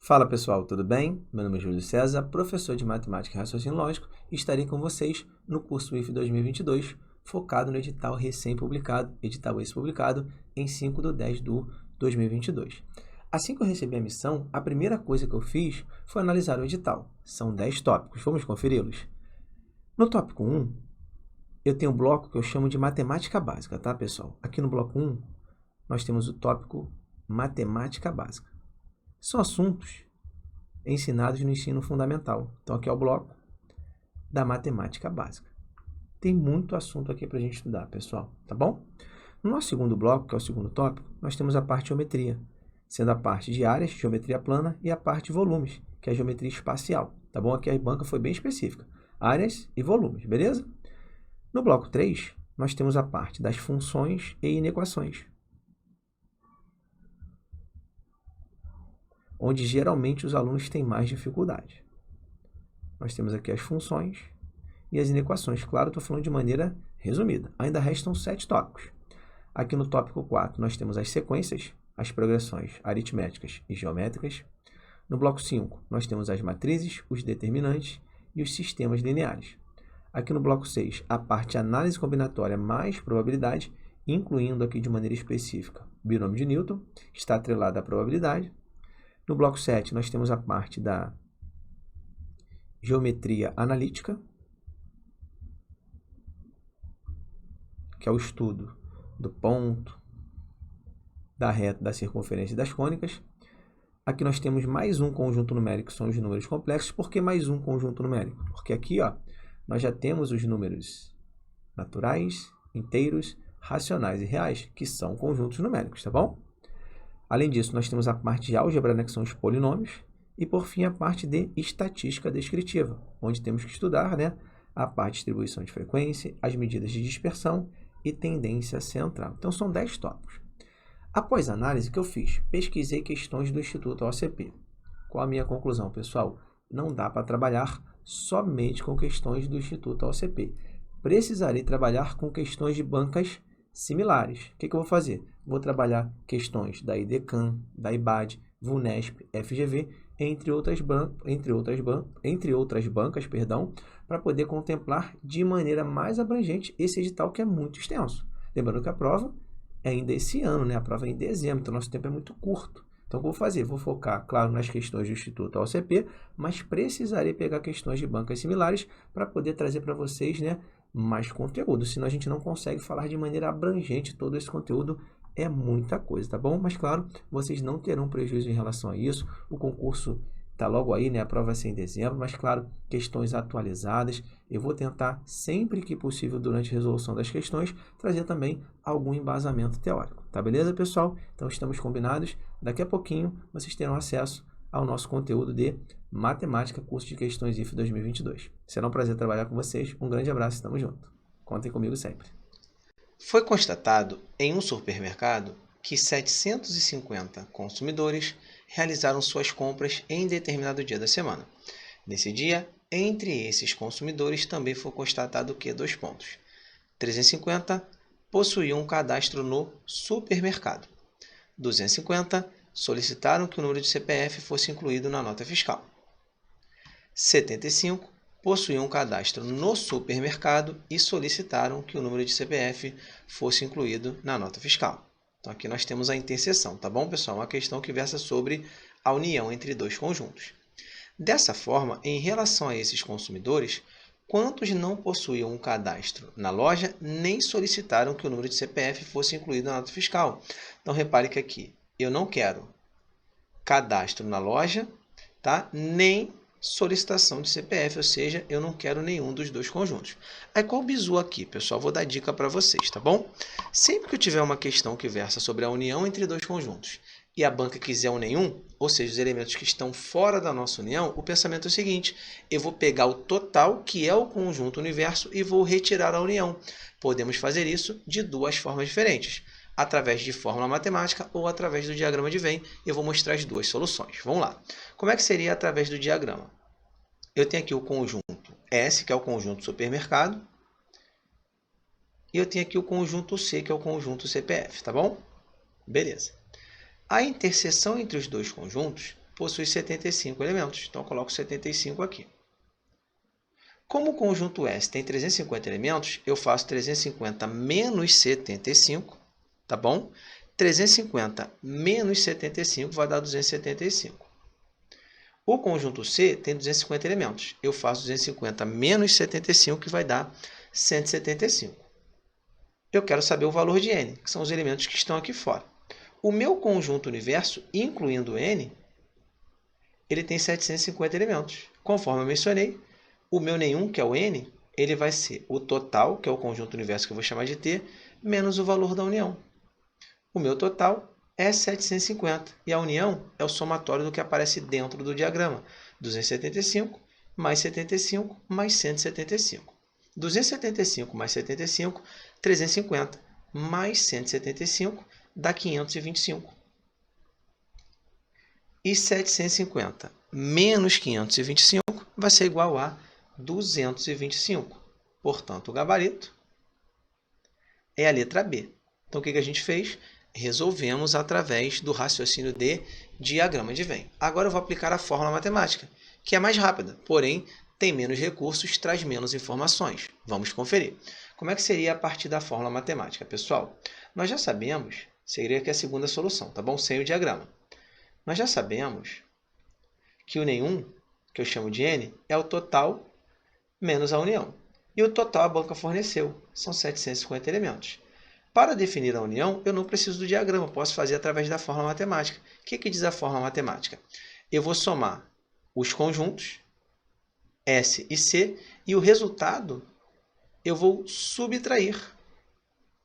Fala pessoal, tudo bem? Meu nome é Júlio César, professor de Matemática e Raciocínio Lógico, e estarei com vocês no curso IF 2022, focado no edital recém-publicado, edital esse publicado em 5/10/2022. Assim que eu recebi a missão, a primeira coisa que eu fiz foi analisar o edital. São 10 tópicos, vamos conferi-los? No tópico 1, eu tenho um bloco que eu chamo de Matemática Básica, tá pessoal? Aqui no bloco 1, nós temos o tópico Matemática Básica. São assuntos ensinados no ensino fundamental. Então, aqui é o bloco da matemática básica. Tem muito assunto aqui para a gente estudar, pessoal, tá bom? No nosso segundo bloco, que é o segundo tópico, nós temos a parte de geometria, sendo a parte de áreas, geometria plana, e a parte de volumes, que é a geometria espacial, tá bom? Aqui a banca foi bem específica, áreas e volumes, beleza? No bloco 3, nós temos a parte das funções e inequações, onde geralmente os alunos têm mais dificuldade. Nós temos aqui as funções e as inequações. Claro, estou falando de maneira resumida. Ainda restam 7 tópicos. Aqui no tópico 4, nós temos as sequências, as progressões aritméticas e geométricas. No bloco 5, nós temos as matrizes, os determinantes e os sistemas lineares. Aqui no bloco 6, a parte de análise combinatória mais probabilidade, incluindo aqui de maneira específica o binômio de Newton, que está atrelado à probabilidade. No bloco 7, nós temos a parte da geometria analítica, que é o estudo do ponto, da reta, da circunferência e das cônicas. Aqui nós temos mais um conjunto numérico, que são os números complexos. Por que mais um conjunto numérico? Porque aqui nós já temos os números naturais, inteiros, racionais e reais, que são conjuntos numéricos, tá bom? Além disso, nós temos a parte de álgebra, né, que são os polinômios, e por fim a parte de estatística descritiva, onde temos que estudar, né, a parte de distribuição de frequência, as medidas de dispersão e tendência central. Então são 10 tópicos. Após a análise que eu fiz, pesquisei questões do Instituto OCP. Qual a minha conclusão, pessoal? Não dá para trabalhar somente com questões do Instituto OCP. Precisarei trabalhar com questões de bancas similares. O que eu vou fazer? Vou trabalhar questões da IDECAM, da IBAD, VUNESP, FGV, entre outras bancas, para poder contemplar de maneira mais abrangente esse edital que é muito extenso. Lembrando que a prova é ainda esse ano, né? A prova é em dezembro, então nosso tempo é muito curto. Então, o que eu vou fazer? Vou focar, claro, nas questões do Instituto OCP, mas precisarei pegar questões de bancas similares para poder trazer para vocês, né, mais conteúdo. Senão a gente não consegue falar de maneira abrangente todo esse conteúdo. É muita coisa, tá bom? Mas, claro, vocês não terão prejuízo em relação a isso. O concurso está logo aí, né? A prova vai ser em dezembro, mas, claro, questões atualizadas. Eu vou tentar, sempre que possível, durante a resolução das questões, trazer também algum embasamento teórico. Tá beleza, pessoal? Então, estamos combinados. Daqui a pouquinho, vocês terão acesso ao nosso conteúdo de Matemática, curso de questões IF 2022. Será um prazer trabalhar com vocês. Um grande abraço e tamo junto. Contem comigo sempre. Foi constatado em um supermercado que 750 consumidores realizaram suas compras em determinado dia da semana. Nesse dia, entre esses consumidores também foi constatado que 2 pontos. 350 possuíam um cadastro no supermercado. 250 solicitaram que o número de CPF fosse incluído na nota fiscal. 75 possuíam um cadastro no supermercado e solicitaram que o número de CPF fosse incluído na nota fiscal. Então, aqui nós temos a interseção, tá bom, pessoal? Uma questão que versa sobre a união entre 2 conjuntos. Dessa forma, em relação a esses consumidores, quantos não possuíam um cadastro na loja nem solicitaram que o número de CPF fosse incluído na nota fiscal? Então, repare que aqui eu não quero cadastro na loja, tá? Nem solicitação de CPF, ou seja, eu não quero nenhum dos 2 conjuntos. Aí qual o bizu aqui, pessoal? Vou dar dica para vocês, tá bom? Sempre que eu tiver uma questão que versa sobre a união entre 2 conjuntos e a banca quiser um nenhum, ou seja, os elementos que estão fora da nossa união, o pensamento é o seguinte: eu vou pegar o total, que é o conjunto universo, e vou retirar a união. Podemos fazer isso de 2 formas diferentes: através de fórmula matemática ou através do diagrama de Venn. Eu vou mostrar as 2 soluções. Vamos lá. Como é que seria através do diagrama? Eu tenho aqui o conjunto S, que é o conjunto supermercado, e eu tenho aqui o conjunto C, que é o conjunto CPF, tá bom? Beleza. A interseção entre os 2 conjuntos possui 75 elementos. Então, eu coloco 75 aqui. Como o conjunto S tem 350 elementos, eu faço 350 menos 75, tá bom? 350 menos 75 vai dar 275. O conjunto C tem 250 elementos. Eu faço 250 menos 75, que vai dar 175. Eu quero saber o valor de N, que são os elementos que estão aqui fora. O meu conjunto universo, incluindo N, ele tem 750 elementos. Conforme eu mencionei, o meu nenhum, que é o N, ele vai ser o total, que é o conjunto universo que eu vou chamar de T, menos o valor da união. O meu total é 750 e a união é o somatório do que aparece dentro do diagrama. 275 mais 75 mais 175. 275 mais 75, 350 mais 175 dá 525. E 750 menos 525 vai ser igual a 225. Portanto, o gabarito é a letra B. Então, o que a gente fez? Resolvemos através do raciocínio de diagrama de Venn. Agora eu vou aplicar a fórmula matemática, que é mais rápida, porém tem menos recursos, traz menos informações. Vamos conferir. Como é que seria a partir da fórmula matemática, pessoal? Nós já sabemos, seria aqui a segunda solução, tá bom? Sem o diagrama. Nós já sabemos que o nenhum, que eu chamo de N, é o total menos a união. E o total a banca forneceu, são 750 elementos. Para definir a união, eu não preciso do diagrama, posso fazer através da fórmula matemática. O que diz a fórmula matemática? Eu vou somar os conjuntos, S e C, e o resultado eu vou subtrair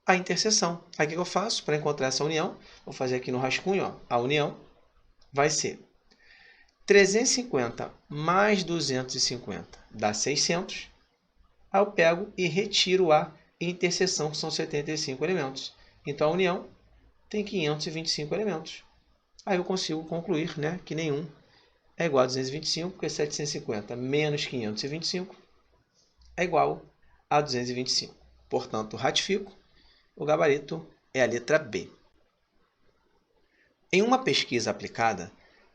a interseção. Aí o que eu faço para encontrar essa união? Vou fazer aqui no rascunho, ó. A união vai ser 350 mais 250 dá 600. Aí eu pego e retiro a interseção, que são 75 elementos. Então, a união tem 525 elementos. Aí eu consigo concluir, né, que nenhum é igual a 225, porque 750 menos 525 é igual a 225. Portanto, ratifico, o gabarito é a letra B. Em uma pesquisa aplicada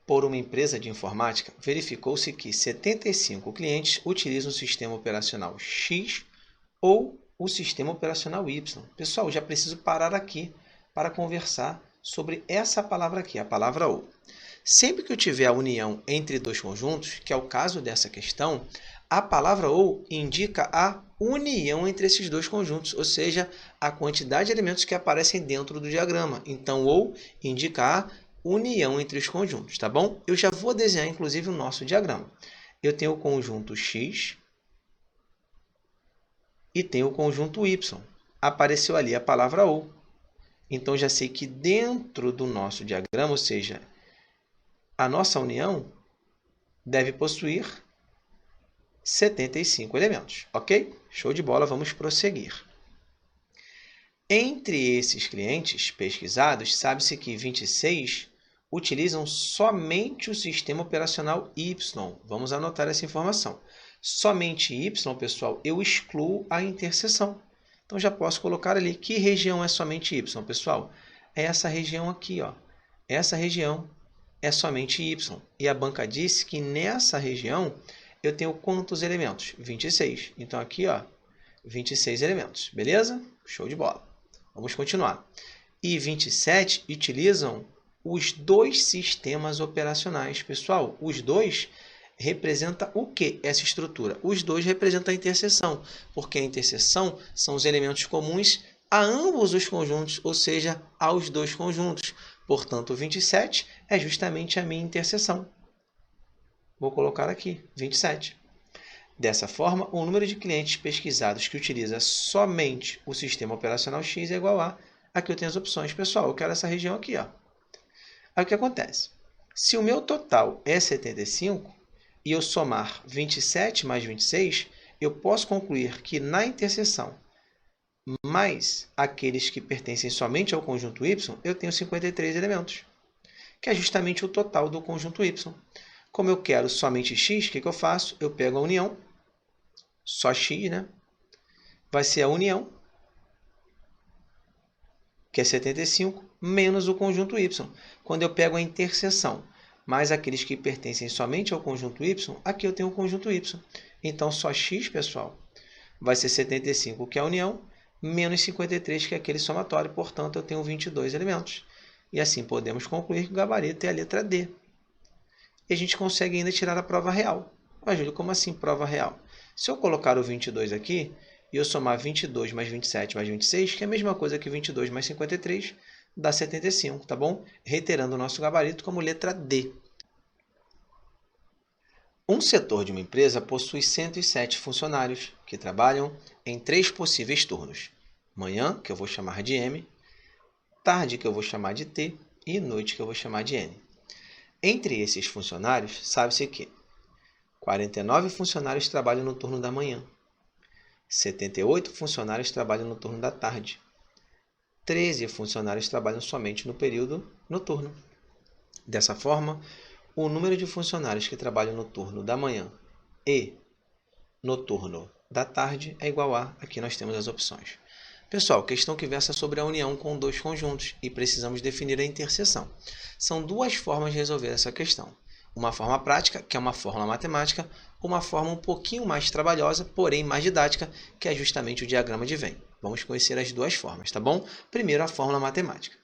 por uma empresa de informática, verificou-se que 75 clientes utilizam o sistema operacional X ou o sistema operacional Y. Pessoal, já preciso parar aqui para conversar sobre essa palavra aqui, a palavra OU. Sempre que eu tiver a união entre dois conjuntos, que é o caso dessa questão, a palavra OU indica a união entre esses dois conjuntos, ou seja, a quantidade de elementos que aparecem dentro do diagrama. Então, OU indica a união entre os conjuntos, tá bom? Eu já vou desenhar, inclusive, o nosso diagrama. Eu tenho o conjunto X e tenho o conjunto Y. Apareceu ali a palavra OU. Então, já sei que dentro do nosso diagrama, ou seja, a nossa união deve possuir 75 elementos, ok? Show de bola, vamos prosseguir. Entre esses clientes pesquisados, sabe-se que 26 utilizam somente o sistema operacional Y. Vamos anotar essa informação. Somente Y, pessoal, eu excluo a interseção. Então, já posso colocar ali que região é somente Y, pessoal. É essa região aqui, ó. Essa região é somente Y. E a banca disse que nessa região eu tenho quantos elementos? 26. Então, aqui, ó, 26 elementos. Beleza? Show de bola. Vamos continuar. E 27 utilizam os dois sistemas operacionais. Pessoal, os dois representa o que essa estrutura? Os dois representam a interseção, porque a interseção são os elementos comuns a ambos os conjuntos, ou seja, aos dois conjuntos. Portanto, o 27 é justamente a minha interseção. Vou colocar aqui, 27. Dessa forma, o número de clientes pesquisados que utiliza somente o sistema operacional X é igual a... Aqui eu tenho as opções. Pessoal, eu quero essa região aqui, ó. Aí o que acontece? Se o meu total é 75 e eu somar 27 mais 26, eu posso concluir que na interseção mais aqueles que pertencem somente ao conjunto Y, eu tenho 53 elementos, que é justamente o total do conjunto Y. Como eu quero somente X, o que eu faço? Eu pego a união, só X, né? Vai ser a união, que é 75, menos o conjunto Y. Quando eu pego a interseção mas aqueles que pertencem somente ao conjunto Y, aqui eu tenho o conjunto Y. Então, só x, pessoal, vai ser 75, que é a união, menos 53, que é aquele somatório. Portanto, eu tenho 22 elementos. E assim podemos concluir que o gabarito é a letra D. E a gente consegue ainda tirar a prova real. Mas, Júlio, como assim prova real? Se eu colocar o 22 aqui, e eu somar 22 mais 27 mais 26, que é a mesma coisa que 22 mais 53, dá 75, tá bom? Reiterando o nosso gabarito como letra D. Um setor de uma empresa possui 107 funcionários que trabalham em 3 possíveis turnos. Manhã, que eu vou chamar de M, tarde, que eu vou chamar de T, e noite, que eu vou chamar de N. Entre esses funcionários, sabe-se que 49 funcionários trabalham no turno da manhã, 78 funcionários trabalham no turno da tarde, 13 funcionários trabalham somente no período noturno. Dessa forma, o número de funcionários que trabalham no turno da manhã e no turno da tarde é igual a... Aqui nós temos as opções. Pessoal, questão que versa sobre a união com dois conjuntos e precisamos definir a interseção. São duas formas de resolver essa questão. Uma forma prática, que é uma fórmula matemática, uma forma um pouquinho mais trabalhosa, porém mais didática, que é justamente o diagrama de Venn. Vamos conhecer as duas formas, tá bom? Primeiro, a fórmula matemática.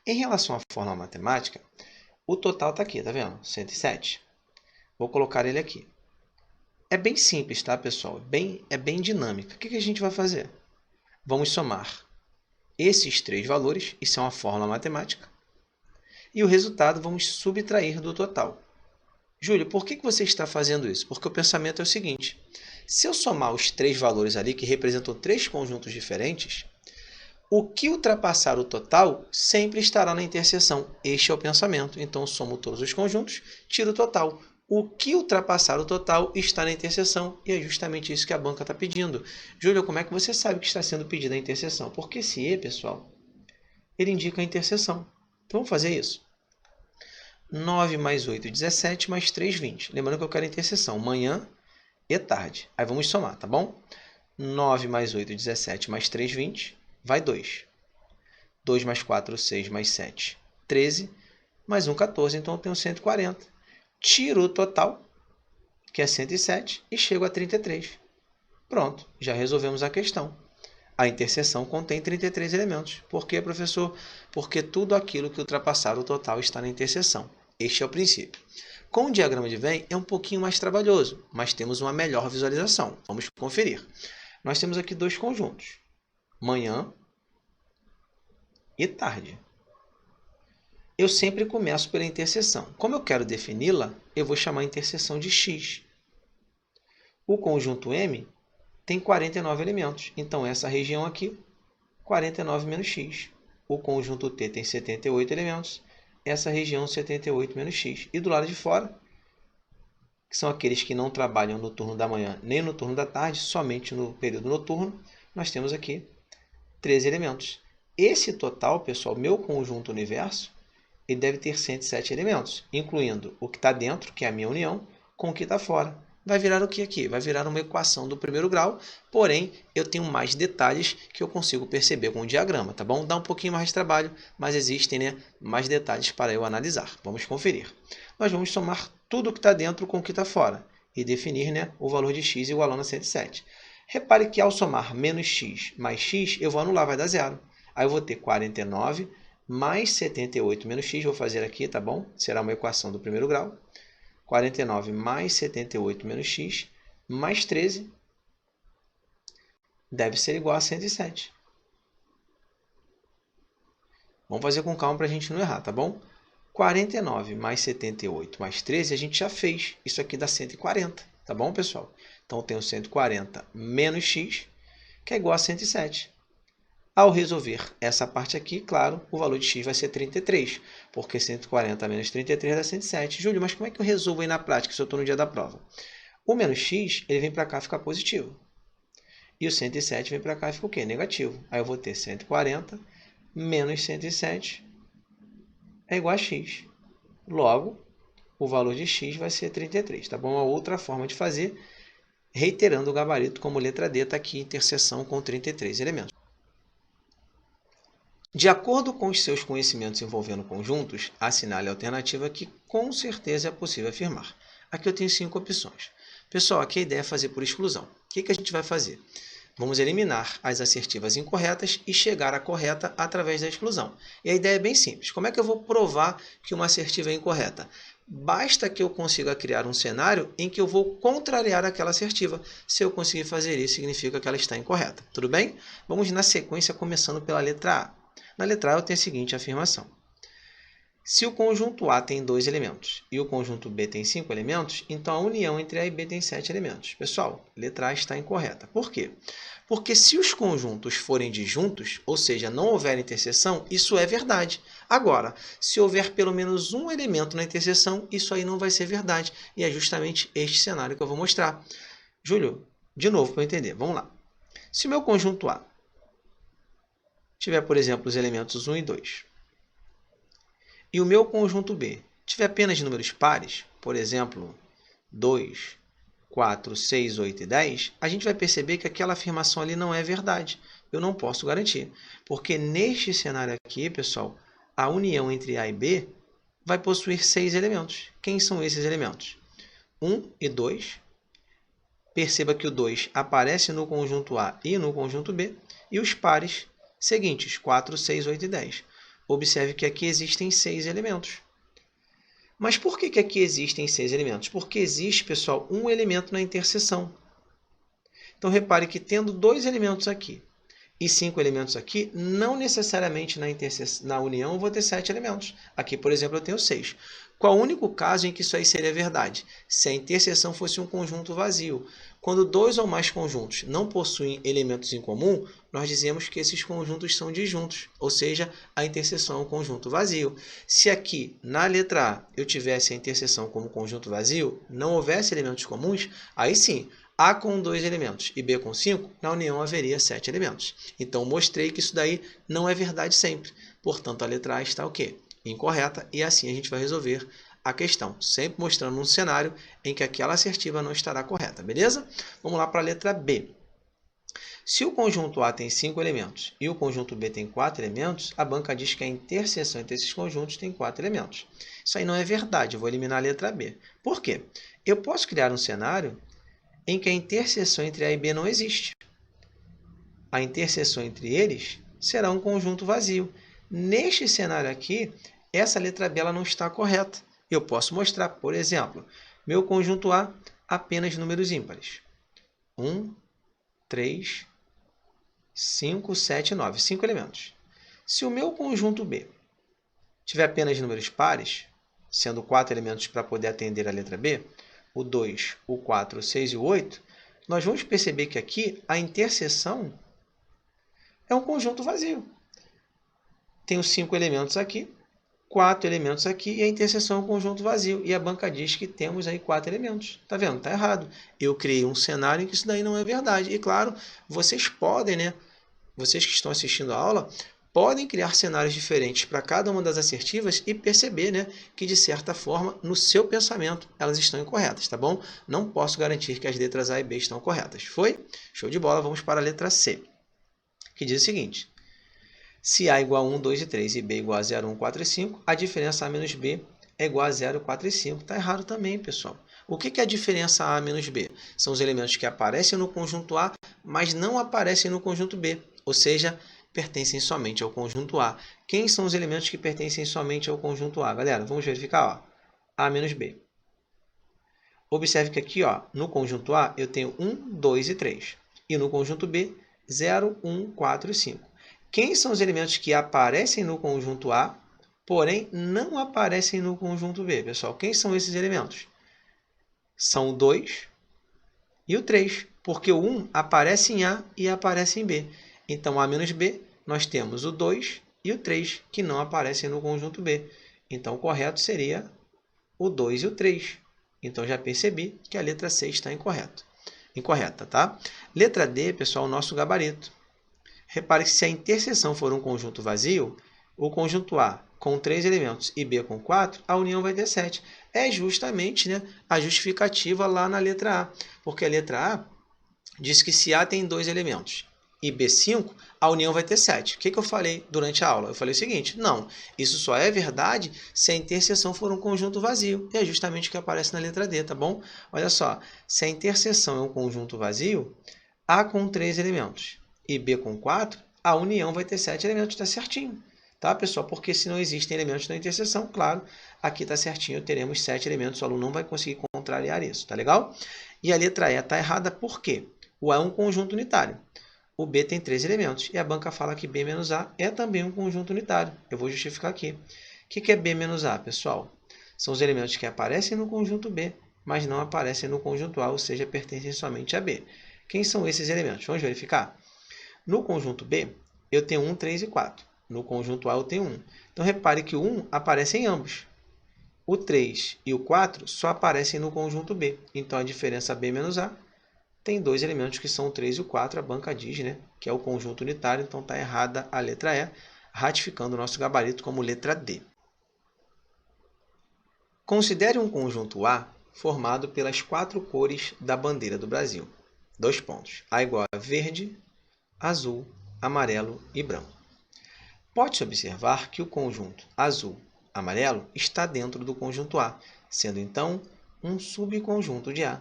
Em relação à fórmula matemática, o total está aqui, tá vendo? 107. Vou colocar ele aqui. É bem simples, tá, pessoal? É bem dinâmica. O que a gente vai fazer? Vamos somar esses três valores, isso é uma fórmula matemática, e o resultado vamos subtrair do total. Júlio, por que você está fazendo isso? Porque o pensamento é o seguinte: se eu somar os três valores ali, que representam três conjuntos diferentes, o que ultrapassar o total sempre estará na interseção. Este é o pensamento. Então, eu somo todos os conjuntos, tiro o total. O que ultrapassar o total está na interseção, e é justamente isso que a banca está pedindo. Júlio, como é que você sabe que está sendo pedida a interseção? Porque esse E, pessoal, ele indica a interseção. Então, vamos fazer isso. 9 mais 8, 17, mais 3, 20. Lembrando que eu quero a interseção, manhã e tarde. Aí vamos somar, tá bom? 9 mais 8, 17, mais 3, 20, vai 2. 2 mais 4, 6, mais 7, 13, mais 1, 14, então eu tenho 140. Tiro o total, que é 107, e chego a 33. Pronto, já resolvemos a questão. A interseção contém 33 elementos. Por quê, professor? Porque tudo aquilo que ultrapassar o total está na interseção. Este é o princípio. Com o diagrama de Venn é um pouquinho mais trabalhoso, mas temos uma melhor visualização. Vamos conferir. Nós temos aqui dois conjuntos, manhã e tarde. Eu sempre começo pela interseção. Como eu quero defini-la, eu vou chamar a interseção de x. O conjunto M tem 49 elementos. Então, essa região aqui, 49 menos x. O conjunto T tem 78 elementos. Essa região, 78 menos x. E do lado de fora, que são aqueles que não trabalham no turno da manhã nem no turno da tarde, somente no período noturno, nós temos aqui 13 elementos. Esse total, pessoal, meu conjunto universo, ele deve ter 107 elementos, incluindo o que está dentro, que é a minha união, com o que está fora. Vai virar o que aqui? Vai virar uma equação do primeiro grau, porém, eu tenho mais detalhes que eu consigo perceber com o diagrama, tá bom? Dá um pouquinho mais de trabalho, mas existem, né, mais detalhes para eu analisar. Vamos conferir. Nós vamos somar tudo o que está dentro com o que está fora e definir, né, o valor de x igual a 107. Repare que ao somar menos x mais x, eu vou anular, vai dar zero. Aí eu vou ter 49 mais 78 menos x, vou fazer aqui, tá bom? Será uma equação do primeiro grau. 49 mais 78 menos x, mais 13, deve ser igual a 107. Vamos fazer com calma para a gente não errar, tá bom? 49 mais 78 mais 13, a gente já fez. Isso aqui dá 140, tá bom, pessoal? Então, eu tenho 140 menos x, que é igual a 107. Ao resolver essa parte aqui, claro, o valor de x vai ser 33, porque 140 menos 33 dá 107. Júlio, mas como é que eu resolvo aí na prática se eu estou no dia da prova? O menos x, ele vem para cá e fica positivo. E o 107 vem para cá e fica o quê? Negativo. Aí eu vou ter 140 menos 107 é igual a x. Logo, o valor de x vai ser 33, tá bom? Uma outra forma de fazer, reiterando o gabarito como letra D, está aqui, interseção com 33 elementos. De acordo com os seus conhecimentos envolvendo conjuntos, assinale a alternativa que com certeza é possível afirmar. Aqui eu tenho 5 opções. Pessoal, aqui a ideia é fazer por exclusão. O que a gente vai fazer? Vamos eliminar as assertivas incorretas e chegar à correta através da exclusão. E a ideia é bem simples. Como é que eu vou provar que uma assertiva é incorreta? Basta que eu consiga criar um cenário em que eu vou contrariar aquela assertiva. Se eu conseguir fazer isso, significa que ela está incorreta. Tudo bem? Vamos na sequência, começando pela letra A. Na letra A eu tenho a seguinte afirmação. Se o conjunto A tem 2 elementos e o conjunto B tem 5 elementos, então a união entre A e B tem 7 elementos. Pessoal, letra A está incorreta. Por quê? Porque se os conjuntos forem disjuntos, ou seja, não houver interseção, isso é verdade. Agora, se houver pelo menos um elemento na interseção, isso aí não vai ser verdade. E é justamente este cenário que eu vou mostrar. Júlio, de novo para eu entender. Vamos lá. Se o meu conjunto A tiver, por exemplo, os elementos 1 e 2, e o meu conjunto B tiver apenas números pares, por exemplo, 2, 4, 6, 8 e 10, a gente vai perceber que aquela afirmação ali não é verdade. Eu não posso garantir. Porque neste cenário aqui, pessoal, a união entre A e B vai possuir 6 elementos. Quem são esses elementos? 1 e 2. Perceba que o 2 aparece no conjunto A e no conjunto B. E os pares seguintes, 4, 6, 8 e 10. Observe que aqui existem 6 elementos. Mas por que aqui existem 6 elementos? Porque existe, pessoal, um elemento na interseção. Então, repare que tendo 2 elementos aqui e 5 elementos aqui, não necessariamente na união eu vou ter 7 elementos. Aqui, por exemplo, eu tenho 6. Qual o único caso em que isso aí seria verdade? Se a interseção fosse um conjunto vazio. Quando 2 ou mais conjuntos não possuem elementos em comum, nós dizemos que esses conjuntos são disjuntos, ou seja, a interseção é um conjunto vazio. Se aqui, na letra A, eu tivesse a interseção como conjunto vazio, não houvesse elementos comuns, aí sim, A com 2 elementos e B com 5, na união haveria 7 elementos. Então, mostrei que isso daí não é verdade sempre. Portanto, a letra A está o quê? Incorreta, e assim a gente vai resolver a questão, sempre mostrando um cenário em que aquela assertiva não estará correta, beleza? Vamos lá para a letra B. Se o conjunto A tem 5 elementos e o conjunto B tem 4 elementos, a banca diz que a interseção entre esses conjuntos tem 4 elementos. Isso aí não é verdade, eu vou eliminar a letra B. Por quê? Eu posso criar um cenário em que a interseção entre A e B não existe. A interseção entre eles será um conjunto vazio. Neste cenário aqui, essa letra B ela não está correta. Eu posso mostrar, por exemplo, meu conjunto A apenas números ímpares. 1, 3, 5, 7, 9. 5 elementos. Se o meu conjunto B tiver apenas números pares, sendo 4 elementos para poder atender a letra B, o 2, o 4, o 6 e o 8, nós vamos perceber que aqui a interseção é um conjunto vazio. Tenho 5 elementos aqui, 4 elementos aqui e a interseção é um conjunto vazio. E a banca diz que temos aí 4 elementos. Tá vendo? Tá errado. Eu criei um cenário em que isso daí não é verdade. E claro, vocês podem, né? Vocês que estão assistindo a aula, podem criar cenários diferentes para cada uma das assertivas e perceber, né, que de certa forma, no seu pensamento, elas estão incorretas, tá bom? Não posso garantir que as letras A e B estão corretas. Foi? Show de bola. Vamos para a letra C, que diz o seguinte. Se A igual a 1, 2 e 3 e B igual a 0, 1, 4 e 5, a diferença A menos B é igual a 0, 4 e 5. Está errado também, pessoal. O que é a diferença A menos B? São os elementos que aparecem no conjunto A, mas não aparecem no conjunto B. Ou seja, pertencem somente ao conjunto A. Quem são os elementos que pertencem somente ao conjunto A? Galera, vamos verificar. Ó. A menos B. Observe que aqui, ó, no conjunto A, eu tenho 1, 2 e 3. E no conjunto B, 0, 1, 4 e 5. Quem são os elementos que aparecem no conjunto A, porém não aparecem no conjunto B? Pessoal, quem são esses elementos? São o 2 e o 3, porque o 1 aparece em A e aparece em B. Então, A menos B, nós temos o 2 e o 3, que não aparecem no conjunto B. Então, o correto seria o 2 e o 3. Então, já percebi que a letra C está incorreta, tá? Letra D, pessoal, o nosso gabarito. Repare que se a interseção for um conjunto vazio, o conjunto A com 3 elementos e B com 4, a união vai ter 7. É justamente, né, a justificativa lá na letra A. Porque a letra A diz que se A tem 2 elementos e B5, a união vai ter 7. O que eu falei durante a aula? Eu falei o seguinte, não, isso só é verdade se a interseção for um conjunto vazio. E é justamente o que aparece na letra D, tá bom? Olha só, se a interseção é um conjunto vazio, A com 3 elementos e B com 4, a união vai ter 7 elementos, está certinho. Tá, pessoal? Porque se não existem elementos na interseção, claro, aqui está certinho, teremos 7 elementos, o aluno não vai conseguir contrariar isso, tá legal? E a letra E está errada por quê? O A é um conjunto unitário. O B tem 3 elementos. E a banca fala que B menos A é também um conjunto unitário. Eu vou justificar aqui. O que é B menos A, pessoal? São os elementos que aparecem no conjunto B, mas não aparecem no conjunto A, ou seja, pertencem somente a B. Quem são esses elementos? Vamos verificar? No conjunto B, eu tenho 1, 3 e 4. No conjunto A, eu tenho 1. Então, repare que o 1 aparece em ambos. O 3 e o 4 só aparecem no conjunto B. Então, a diferença B menos A tem 2 elementos que são o 3 e o 4, a banca diz, né, que é o conjunto unitário, então está errada a letra E, ratificando o nosso gabarito como letra D. Considere um conjunto A formado pelas 4 cores da bandeira do Brasil. 2 pontos. A igual a verde, azul, amarelo e branco. Pode-se observar que o conjunto azul, amarelo está dentro do conjunto A, sendo então um subconjunto de A.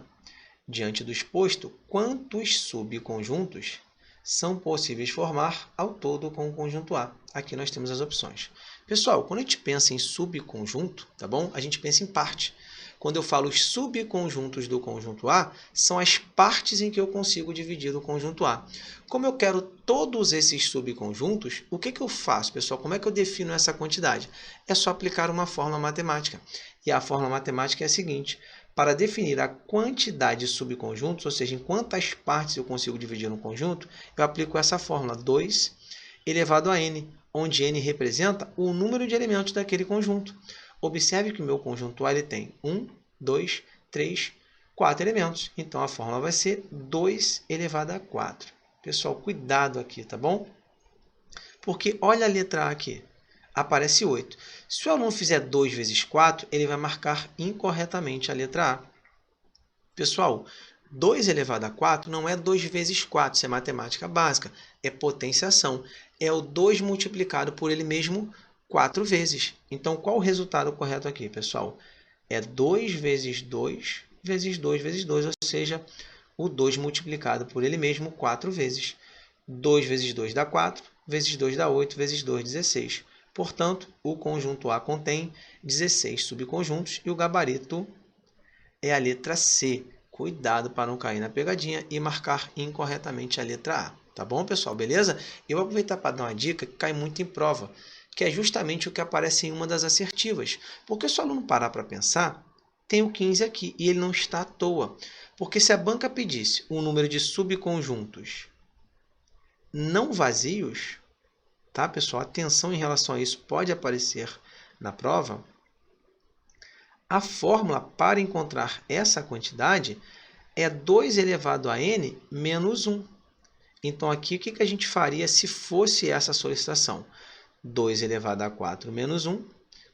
Diante do exposto, quantos subconjuntos são possíveis formar ao todo com o conjunto A? Aqui nós temos as opções. Pessoal, quando a gente pensa em subconjunto, tá bom? A gente pensa em parte. Quando eu falo os subconjuntos do conjunto A, são as partes em que eu consigo dividir o conjunto A. Como eu quero todos esses subconjuntos, o que eu faço, pessoal? Como é que eu defino essa quantidade? É só aplicar uma fórmula matemática. E a fórmula matemática é a seguinte: para definir a quantidade de subconjuntos, ou seja, em quantas partes eu consigo dividir um conjunto, eu aplico essa fórmula 2 elevado a n, onde n representa o número de elementos daquele conjunto. Observe que o meu conjunto A ele tem 1, 2, 3, 4 elementos. Então, a fórmula vai ser 2 elevado a 4. Pessoal, cuidado aqui, tá bom? Porque olha a letra A aqui. Aparece 8. Se o aluno fizer 2 vezes 4, ele vai marcar incorretamente a letra A. Pessoal, 2 elevado a 4 não é 2 vezes 4, isso é matemática básica. É potenciação. É o 2 multiplicado por ele mesmo 4 vezes. Então, qual o resultado correto aqui, pessoal? É 2 vezes 2 vezes 2 vezes 2, ou seja, o 2 multiplicado por ele mesmo 4 vezes. 2 vezes 2 dá 4, vezes 2 dá 8, vezes 2, 16. Portanto, o conjunto A contém 16 subconjuntos e o gabarito é a letra C. Cuidado para não cair na pegadinha e marcar incorretamente a letra A. Tá bom, pessoal? Beleza? Eu vou aproveitar para dar uma dica que cai muito em prova, que é justamente o que aparece em uma das assertivas. Porque se o aluno parar para pensar, tem o 15 aqui e ele não está à toa. Porque se a banca pedisse um número de subconjuntos não vazios, tá, pessoal? Atenção em relação a isso, pode aparecer na prova. A fórmula para encontrar essa quantidade é 2 elevado a n menos 1. Então, aqui, o que a gente faria se fosse essa solicitação? 2 elevado a 4 menos 1.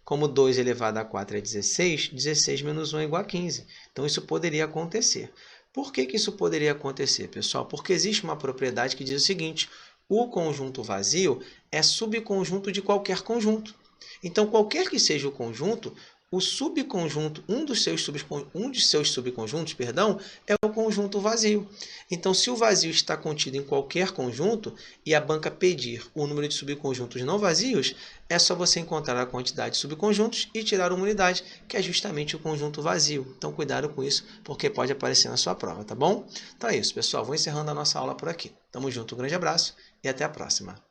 Como 2 elevado a 4 é 16, 16 menos 1 é igual a 15. Então, isso poderia acontecer. Por que isso poderia acontecer, pessoal? Porque existe uma propriedade que diz o seguinte: o conjunto vazio é subconjunto de qualquer conjunto. Então, qualquer que seja o conjunto, o subconjunto, um dos seus subconjuntos, é o conjunto vazio. Então, se o vazio está contido em qualquer conjunto e a banca pedir o número de subconjuntos não vazios, é só você encontrar a quantidade de subconjuntos e tirar uma unidade, que é justamente o conjunto vazio. Então, cuidado com isso, porque pode aparecer na sua prova, tá bom? Então é isso, pessoal. Vou encerrando a nossa aula por aqui. Tamo junto, um grande abraço e até a próxima.